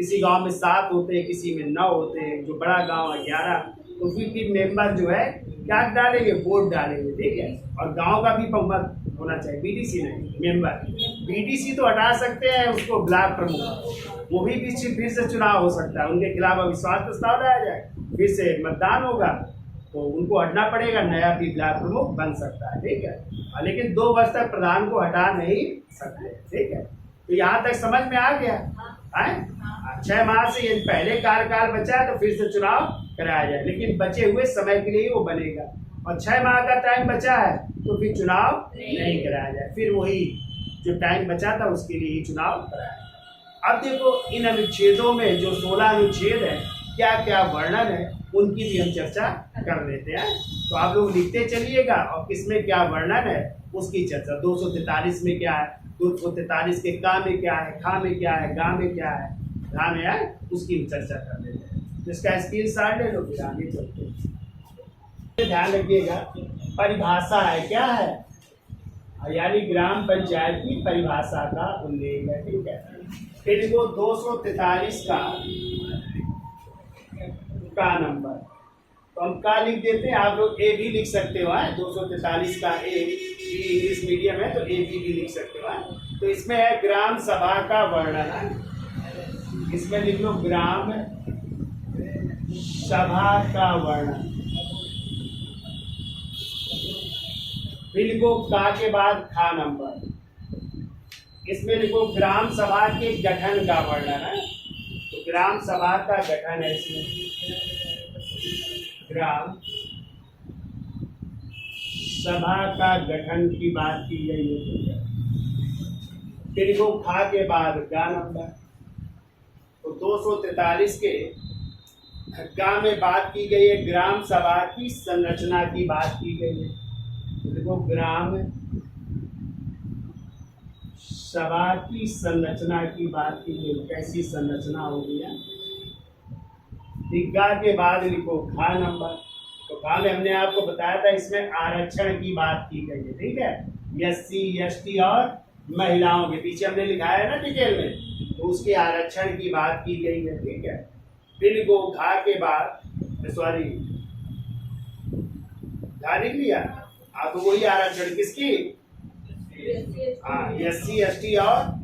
किसी गांव में 7 होते हैं, किसी में 9 होते हैं, जो बड़ा गांव है 11, तो फिर भी मेंबर जो है क्या डालेंगे, वोट डालेंगे, ठीक है। और गांव का भी बहुमत होना चाहिए, बीडीसी नहीं, मेंबर। बीडीसी तो हटा सकते हैं उसको, ब्लॉक प्रमुख, वो भी फिर से चुनाव हो सकता है, उनके खिलाफ अविश्वास प्रस्ताव लाया जाए, फिर से मतदान होगा, तो उनको हटना पड़ेगा, नया भी ब्लॉक प्रमुख बन सकता है, ठीक है। लेकिन 2 वर्ष तक प्रधान को हटा नहीं सकते, ठीक है। तो यहाँ तक समझ में आ गया है। 6 माह से ये पहले कार्यकाल बचा है तो फिर से चुनाव कराया जाए, लेकिन बचे हुए समय के लिए वो बनेगा। और 6 माह का टाइम बचा है तो फिर चुनाव नहीं कराया जाए, फिर वही जो टाइम बचा था उसके लिए ही चुनाव कराया। अब देखो इन अनुच्छेदों में जो 16 अनुच्छेद है, क्या क्या वर्णन है, उनकी भी हम चर्चा कर लेते हैं। तो आप लोग लिखते चलिएगा और किसमें क्या वर्णन है उसकी चर्चा। 243 में क्या है, 243 के का में क्या है, खा में क्या है, गा में क्या है, धा में है, उसकी भी चर्चा कर लेते हैं। तो इसका स्क्रीनशॉट ले लो, फिर आगे चलते हैं। ध्यान रखिएगा, परिभाषा है, क्या है, यानी ग्राम पंचायत की परिभाषा का उल्लेख है, ठीक है। फिर वो 243 का नंबर, तो हम का लिख देते हैं, आप लोग ए भी लिख सकते हो, 243 का ए, इंग्लिश मीडियम है तो ए भी लिख सकते हो। तो इसमें है ग्राम सभा का वर्णन है, इसमें लिख लो ग्राम सभा का वर्णन। फिर लिखो का के बाद खा नंबर, इसमें लिखो ग्राम सभा के गठन का वर्णन है। तो ग्राम सभा का गठन है, इसमें ग्राम सभा का गठन की बात की गई है। फिर वो खा के बाद गा नंबर, तो 243 के गा में बात की गई है, ग्राम सभा की संरचना की बात की गई है। देखो ग्राम सभा की संरचना की बात की गई, कैसी संरचना होगी है। गा के बाद लिखो खा नंबर, तो खा में हमने आपको बताया था इसमें आरक्षण की बात की गई है, ठीक है। SC ST और महिलाओं के पीछे हमने लिखा है ना डिटेल में, तो उसके आरक्षण की बात की गई है, ठीक है। फिर लिखो घा के बाद, सॉरी घा लिख लिया, तो वही आरक्षण किसकी, SC ST और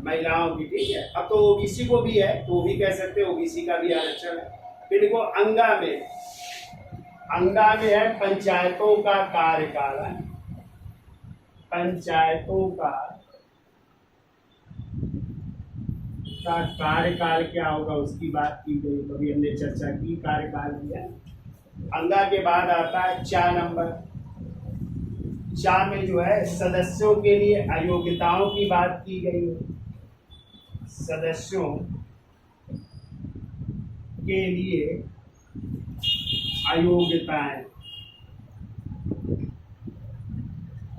महिलाओं की, ठीक है। अब तो OBC को भी है, तो वो भी कह सकते हैं, OBC का भी आरक्षण है। फिर देखो अंगा में है पंचायतों का कार्यकाल है, पंचायतों का कार्यकाल क्या होगा उसकी बात की गई, कभी हमने चर्चा की, कार्यकाल किया। अंगा के बाद आता है चा नंबर, चा में जो है सदस्यों के लिए अयोग्यताओं की बात की गई है, सदस्यों के लिए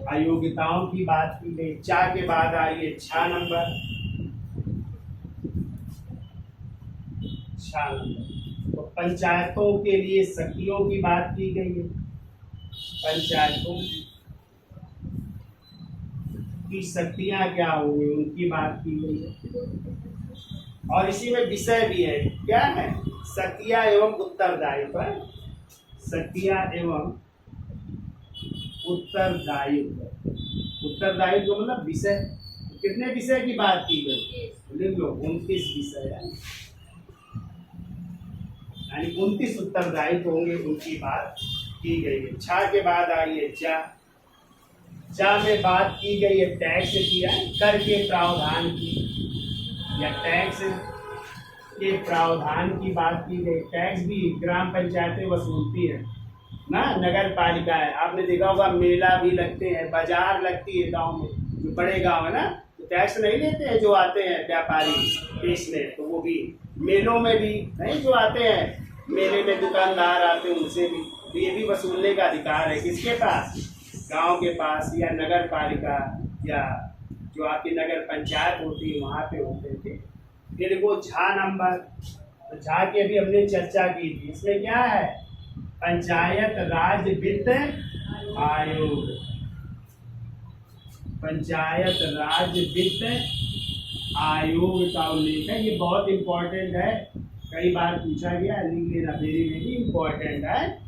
अयोग्यताओं की बात की गई। चा के बाद आई है छा नंबर, तो पंचायतों के लिए शक्तियों की बात की गई है, पंचायतों की शक्तियां क्या होंगी उनकी बात की गई है। और इसी में विषय भी है, क्या है, शक्तियां एवं उत्तरदायित्व, शक्तियां एवं उत्तरदायित्व, उत्तरदायित्व मतलब विषय, कितने विषय की बात की गई, लिख लो 29 विषय है, यानी 29 उत्तरदायित्व होंगे, उनकी बात की गई है। छा के बाद आई है जा, जा में बात की गई है टैक्स की, कर के प्रावधान की, या टैक्स के प्रावधान की बात की गई। टैक्स भी ग्राम पंचायतें वसूलती है ना, नगर पालिका है। आपने देखा होगा मेला भी लगते हैं, बाजार लगती है गांव में, जो बड़े गांव है ना, तो टैक्स नहीं लेते हैं जो आते हैं व्यापारी बेचने, तो वो भी मेलों में भी नहीं, जो आते हैं मेले में दुकानदार आते हैं उनसे भी, तो ये भी वसूलने का अधिकार है किसके पास, गांव के पास, या नगर पालिका, या जो आपकी नगर पंचायत होती है वहाँ पे होते थे। फिर देखो झा नंबर, तो झा की अभी हमने चर्चा की थी, इसमें क्या है, पंचायत राज वित्त आयोग, पंचायत राज वित्त आयोग का उल्लेख है। ये बहुत इंपॉर्टेंट है, कई बार पूछा गया, लिख लेना, वेरी वेरी इंपॉर्टेंट है।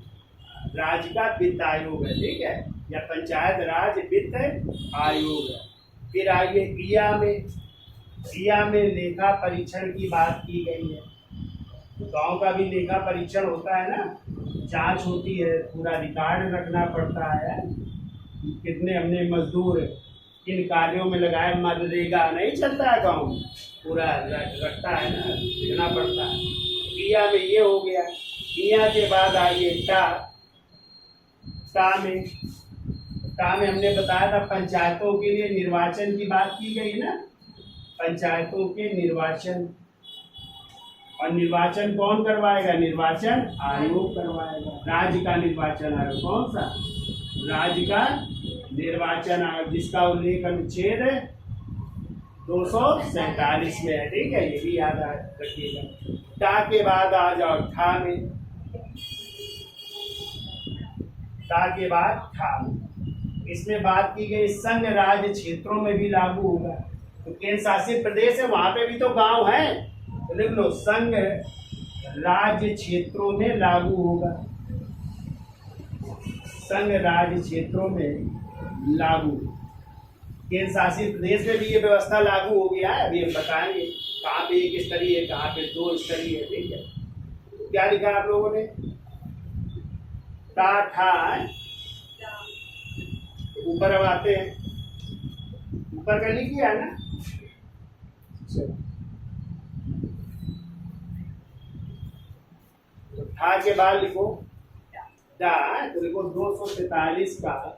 राज्य का वित्त आयोग है, ठीक है, या पंचायत राज वित्त आयोग है। फिर आइए ईया में लेखा परीक्षण की बात की गई है। गांव का भी लेखा परीक्षण होता है ना, जांच होती है, पूरा रिकॉर्ड रखना पड़ता है, कितने हमने मजदूर किन कार्यों में लगाए, मनरेगा नहीं चलता है गाँव में, पूरा रखता है ना, लिखना पड़ता है। ईया में ये हो गया। ईया के बाद आइए टा में हमने बताया था पंचायतों के लिए निर्वाचन की बात की गई ना, पंचायतों के निर्वाचन, और निर्वाचन कौन करवाएगा? निर्वाचन आयोग करवाएगा। राज्य का निर्वाचन आयोग कौन सा? राज्य का निर्वाचन आयोग, जिसका उल्लेख अनुच्छेद 247 में है, ठीक है, ये भी याद रखिएगा। टा के बाद आ जाओ ठा में। टा के बाद ठा में, इसमें बात की गई संघ राज्य क्षेत्रों में भी लागू होगा। तो केंद्र शासित प्रदेश है, वहां पे भी तो गांव है, तो लिख लो संघ राज्य क्षेत्रों में लागू होगा। संघ राज्य क्षेत्रों में लागू, केंद्र शासित प्रदेश में भी ये व्यवस्था लागू हो गया है। अभी हम बताएंगे कहाँ पे एक स्तरीय है, कहाँ पे 2 स्तरीय है, ठीक है। क्या लिखा आप लोगों ने? टा ठा, ऊपर अब आते हैं, ऊपर का लिख किया है ना, तो ठा के बाद लिखो डा, तो लिखो 243 का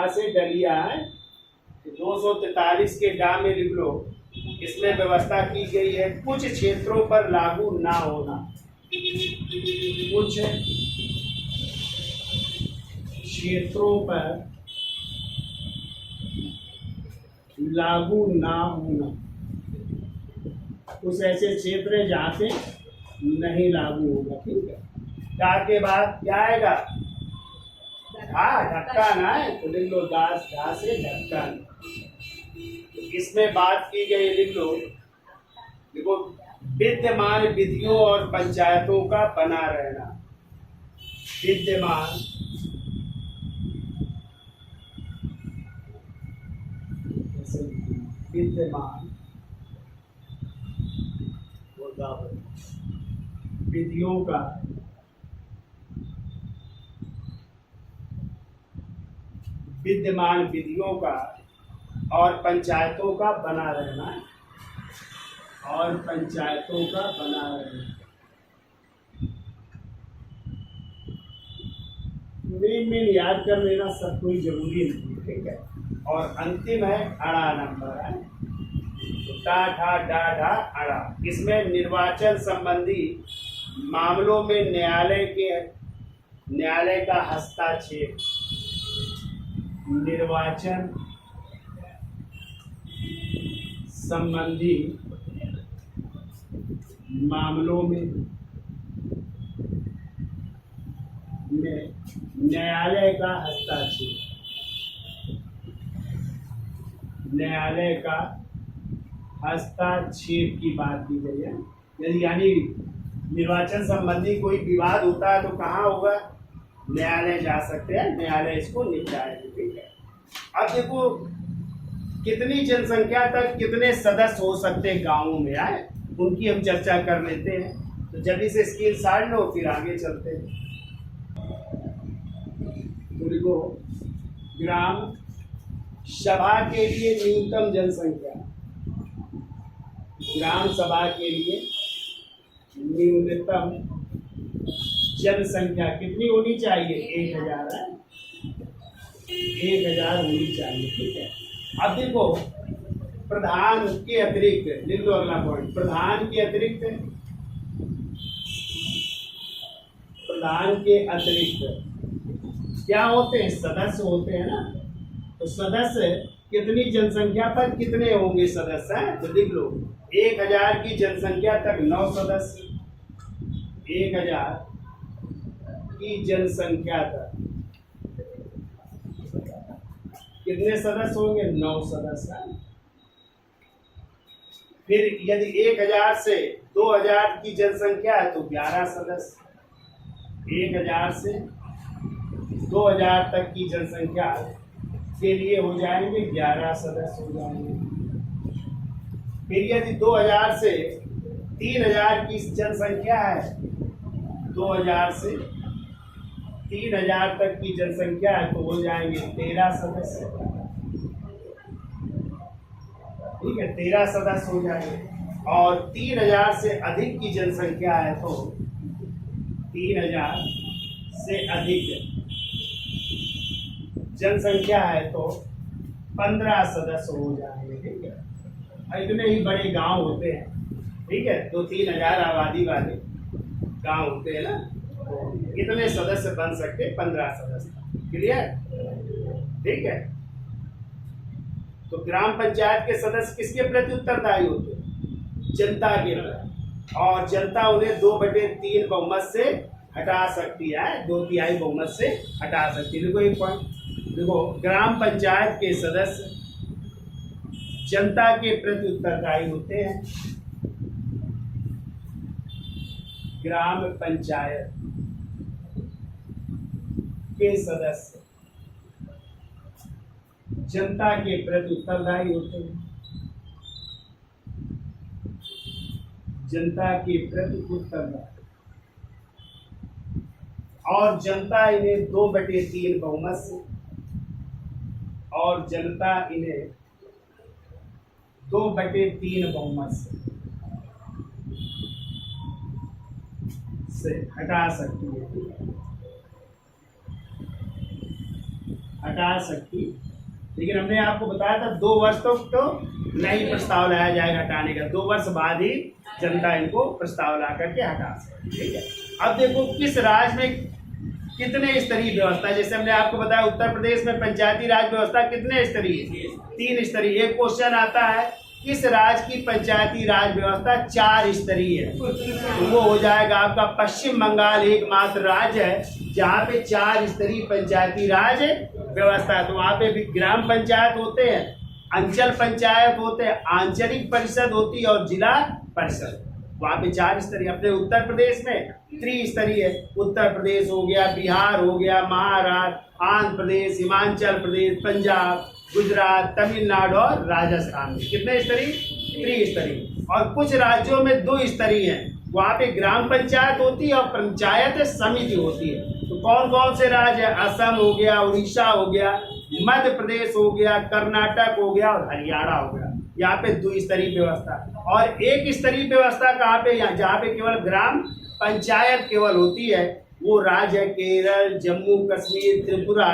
से डलिया है, तो 243 के डा में लिख लो। इसमें व्यवस्था की गई है कुछ क्षेत्रों पर लागू ना होना, कुछ क्षेत्रों पर लागू ना होना, कुछ ऐसे क्षेत्र हैं जहाँ पे नहीं लागू होगा, ठीक है। टा के बाद क्या आएगा? हाँ, ढक्कन है, तो लिख लो दास, ढा से ढक्कन। इसमें बात की गई, लिख लो, देखो, विद्यमान विधियों और पंचायतों का बना रहना। विद्यमान विधियों का विद्यमान विधियों का और पंचायतों का बना रहना, और पंचायतों का बना रहना। मेन याद कर लेना, सब कोई जरूरी नहीं, ठीक है। और अंतिम है अड़ा नंबर है, तो टा ठा डा ढा अड़ा। इसमें निर्वाचन संबंधी मामलों में न्यायालय का हस्तक्षेप, निर्वाचन संबंधी मामलों में न्यायालय का हस्तक्षेप, न्यायालय का हस्तक्षेप की बात की गई है। यदि यानी निर्वाचन संबंधी कोई विवाद होता है तो कहाँ होगा? न्यायालय जा सकते हैं, न्यायालय इसको निपटाएगा, ठीक है। अब देखो कितनी जनसंख्या तक कितने सदस्य हो सकते हैं गाँवों में आए, उनकी हम चर्चा कर लेते हैं। तो जल्दी से स्क्रीन साइड लो, फिर आगे चलते हैं। तो देखो, ग्राम सभा के लिए न्यूनतम जनसंख्या, ग्राम सभा के लिए न्यूनतम जनसंख्या कितनी होनी चाहिए? 1000 है, 1000 होनी चाहिए, ठीक है। अब देखो, प्रधान के अतिरिक्त, लिख लो अगला पॉइंट, प्रधान के अतिरिक्त क्या होते हैं? सदस्य होते हैं ना। तो सदस्य कितनी जनसंख्या पर कितने होंगे सदस्य हैं? तो लिख लो 1000 की जनसंख्या तक 9 सदस्य, 1000 की जनसंख्या तक कितने सदस्य होंगे? 9 सदस्य। फिर यदि 1000 से 2000 की जनसंख्या है तो 11 सदस्य। 1000 से 2000 तक की जनसंख्या के लिए हो जाएंगे 11 सदस्य हो जाएंगे। फिर यदि 2000 से 3000 की जनसंख्या है, 2000 से 3000 तक की जनसंख्या है तो हो जाएंगे 13 सदस्य। ठीक है, 13 सदस्य हो जाएंगे। और 3000 से अधिक की जनसंख्या है तो 3000 से अधिक जनसंख्या है तो 15 सदस्य हो जाएंगे। ठीक है, इतने ही बड़े गांव होते हैं। ठीक है, 2-3 हजार आबादी वाले गांव होते हैं ना, तो इतने सदस्य बन सकते, 15 सदस्य। क्लियर? ठीक है, तो ग्राम पंचायत के सदस्य किसके प्रति उत्तरदायी होते हैं? जनता के प्रति। और जनता उन्हें 2/3 बहुमत से हटा सकती है, 2/3 बहुमत से हटा सकती है। देखो एक पॉइंट, देखो ग्राम पंचायत के सदस्य जनता के प्रति उत्तरदायी होते हैं। ग्राम पंचायत के सदस्य जनता के प्रति उत्तरदायी होते हैं। जनता के प्रति उत्तरदायी, और जनता इन्हें 2/3 बहुमत से, और जनता इन्हें 2/3 बहुमत से हटा सकती है, हटा सकती। लेकिन हमने आपको बताया था 2 वर्ष तक तो नहीं प्रस्ताव लाया जाएगा हटाने का, 2 वर्ष बाद ही जनता इनको प्रस्ताव ला करके हटा सकती। ठीक है, अब देखो किस राज्य में कितने स्तरीय व्यवस्था, जैसे हमने आपको बताया उत्तर प्रदेश में पंचायती राज व्यवस्था कितने स्तरीय? 3 स्तरीय। एक क्वेश्चन आता है किस राज्य की पंचायती राज व्यवस्था 4 स्तरीय है? तो वो हो जाएगा आपका पश्चिम बंगाल एकमात्र राज्य है जहाँ पे 4 स्तरीय पंचायती राज व्यवस्था है। तो वहाँ पे भी ग्राम पंचायत होते हैं, अंचल पंचायत होते हैं, आंचलिक परिषद होती है और जिला परिषद। वहाँ पे 4 स्तरीय। अपने उत्तर प्रदेश में 3 स्तरीय है। उत्तर प्रदेश हो गया, बिहार हो गया, महाराष्ट्र, आंध्र प्रदेश, हिमाचल प्रदेश, पंजाब, गुजरात, तमिलनाडु और राजस्थान में कितने स्तरीय? 3 स्तरीय। और कुछ राज्यों में 2 स्तरीय है, वहाँ पे ग्राम पंचायत होती है और पंचायत समिति होती है। तो कौन कौन से राज्य है? असम हो गया, उड़ीसा हो गया, मध्य प्रदेश हो गया, कर्नाटक हो गया और हरियाणा हो गया। यहाँ पे 2 स्तरीय व्यवस्था। और 1 स्तरीय व्यवस्था कहाँ पे? जहाँ पे केवल ग्राम पंचायत केवल होती है वो राज्य है केरल, जम्मू कश्मीर, त्रिपुरा,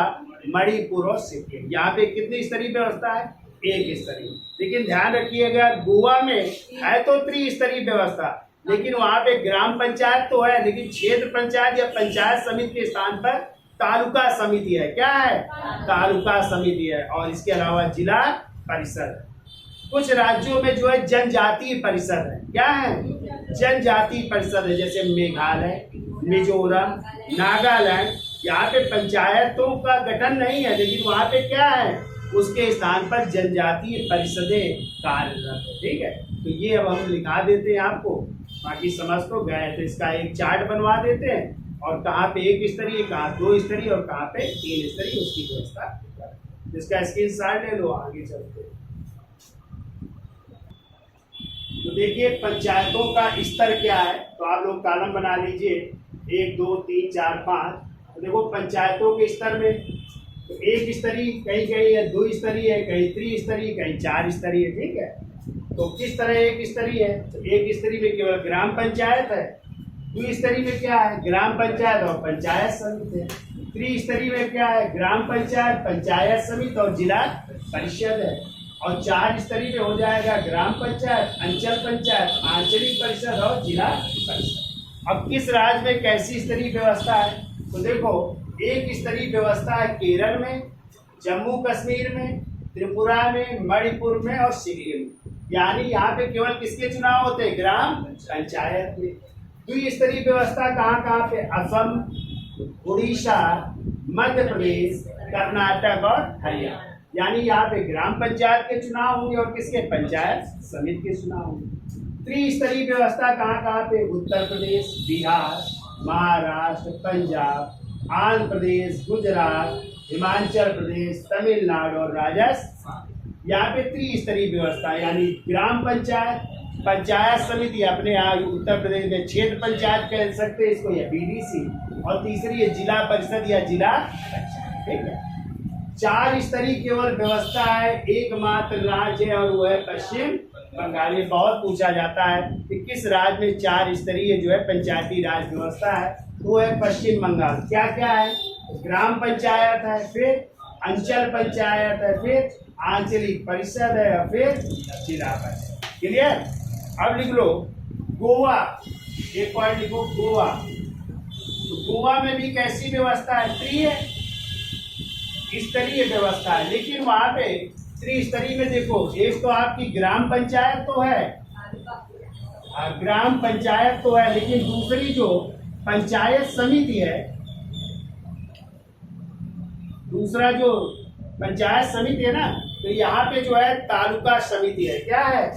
मणिपुर और सिक्किम। यहाँ पे कितनी स्तरीय व्यवस्था है? 1 स्तरीय। लेकिन ध्यान रखिएगा गोवा में है तो 3 स्तरीय व्यवस्था, लेकिन वहाँ पे ग्राम पंचायत तो है, लेकिन क्षेत्र पंचायत या पंचायत समिति के स्थान पर तालुका समिति है। क्या है? तालुका समिति है। और इसके अलावा जिला परिषद। कुछ राज्यों में जो है जनजातीय परिषद है। क्या है? जनजातीय परिषद है, जैसे मेघालय, मिजोरम, नागालैंड। यहाँ पे पंचायतों का गठन नहीं है, लेकिन वहाँ पे क्या है? उसके स्थान पर जनजातीय परिषदें कार्यरत है। ठीक है, तो ये अब हम लिखा देते हैं आपको, बाकी समझ तो गए। तो इसका एक चार्ट बनवा देते हैं और कहाँ पे 1 स्तरीय, कहाँ 2 स्तरीय और कहाँ पे 3 स्तरीय, उसकी व्यवस्था। इसका स्क्रीनशॉट ले लो, आगे चलते हैं। तो देखिए पंचायतों का स्तर क्या है, तो आप लोग कॉलम बना लीजिए 1 2 3 4 5। तो देखो पंचायतों के स्तर में तो 1 स्तरीय कहीं कहीं है, 2 स्तरीय है, कहीं 3 स्तरीय, कहीं 4 स्तरीय। ठीक है, तो किस तरह 1 स्तरीय है? तो 1 स्तरीय में केवल ग्राम पंचायत है। 2 स्तरीय में क्या है? ग्राम पंचायत और पंचायत समिति है। 3 स्तरीय में क्या है? ग्राम पंचायत, पंचायत समिति और जिला परिषद है। और 4 स्तरीय में हो जाएगा ग्राम पंचायत, अंचल पंचायत, आंचलिक परिषद और जिला परिषद। अब किस राज्य में कैसी स्तरीय व्यवस्था है? तो देखो 1 स्तरीय व्यवस्था है केरल में, जम्मू कश्मीर में, त्रिपुरा में, मणिपुर में और सिक्किम में। यानी यहाँ पे केवल किसके चुनाव होते हैं? ग्राम पंचायत में। 2 स्तरीय व्यवस्था कहाँ कहाँ पे? असम, उड़ीसा, मध्य प्रदेश, कर्नाटक और हरियाणा। यानी यहाँ पे ग्राम पंचायत के चुनाव होंगे और किसके, पंचायत समिति के चुनाव होंगे। त्रिस्तरीय व्यवस्था कहाँ कहाँ पे, उत्तर प्रदेश, बिहार, महाराष्ट्र, पंजाब, आंध्र प्रदेश, गुजरात, हिमाचल प्रदेश, तमिलनाडु और राजस्थान। यहाँ पे त्रिस्तरीय व्यवस्था यानी ग्राम पंचायत, पंचायत समिति, अपने यहाँ उत्तर प्रदेश में क्षेत्र पंचायत कह सकते हैं इसको, या बीडीसी, और तीसरी है जिला परिषद या जिला पंचायत। ठीक है, 4 स्तरीय केवल व्यवस्था है, एकमात्र राज्य है और वो है पश्चिम बंगाल। ये बहुत पूछा जाता है कि किस राज्य में 4 स्तरीय जो है पंचायती राज व्यवस्था है, वो है पश्चिम बंगाल। क्या क्या है, ग्राम पंचायत है, फिर अंचल पंचायत है, फिर आंचलिक परिषद है और फिर जिला परिषद। क्लियर। अब लिख लो गोवा, एक पॉइंट लिखो गोवा। तो गोवा में भी कैसी व्यवस्था है, स्तरीय व्यवस्था है, लेकिन वहां पे त्रिस्तरीय में देखो, एक तो आपकी ग्राम पंचायत तो है, ग्राम पंचायत तो है, लेकिन दूसरी जो पंचायत समिति है, दूसरा जो पंचायत समिति है ना, तो यहाँ पे जो है तालुका समिति है। क्या है,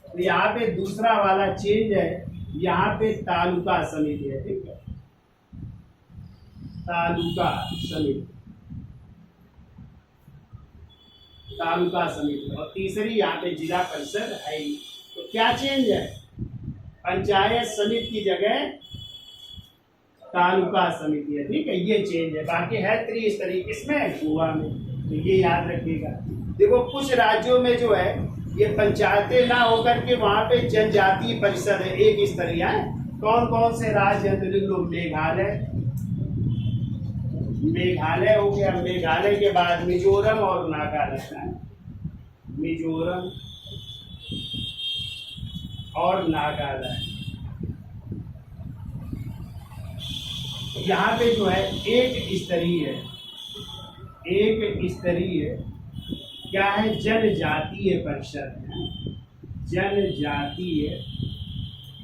तो यहाँ पे दूसरा वाला चेंज है, यहाँ पे तालुका समिति है। ठीक है, तालुका समिति, तालुका समिति, और तीसरी यहाँ पे जिला परिषद है। तो क्या चेंज है, पंचायत समिति की जगह तालुका समिति है। ठीक है, ये चेंज है, बाकी है त्रिस्तरीय, किसमें, गोवा में। तो ये याद रखिएगा। देखो कुछ राज्यों में जो है ये पंचायतें ना होकर के वहां पे जनजातीय परिषद है, एक स्तरीय है। कौन कौन से राज्य हैं, तो लिख लो मेघालय, मेघालय हो गया, मेघालय के बाद मिजोरम और नागालैंड है, मिजोरम और नागालैंड। यहाँ पे जो है एक स्तरीय है, एक स्तरीय क्या है, जनजातीय परिषद है, जनजातीय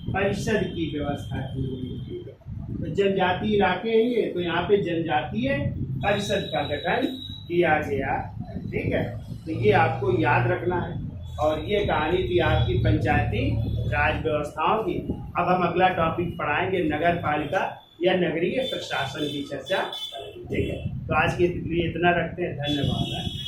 परिषद की व्यवस्था की हुई है। तो जनजातीय इलाके हैं ये, तो यहाँ पे जनजातीय परिषद का गठन किया गया। ठीक है, तो ये आपको याद रखना है। और ये कहानी थी आपकी पंचायती राज व्यवस्थाओं की। अब हम अगला टॉपिक पढ़ाएंगे नगर पालिका या नगरीय प्रशासन की चर्चा। ठीक है, तो आज के लिए इतना रखते हैं। धन्यवाद।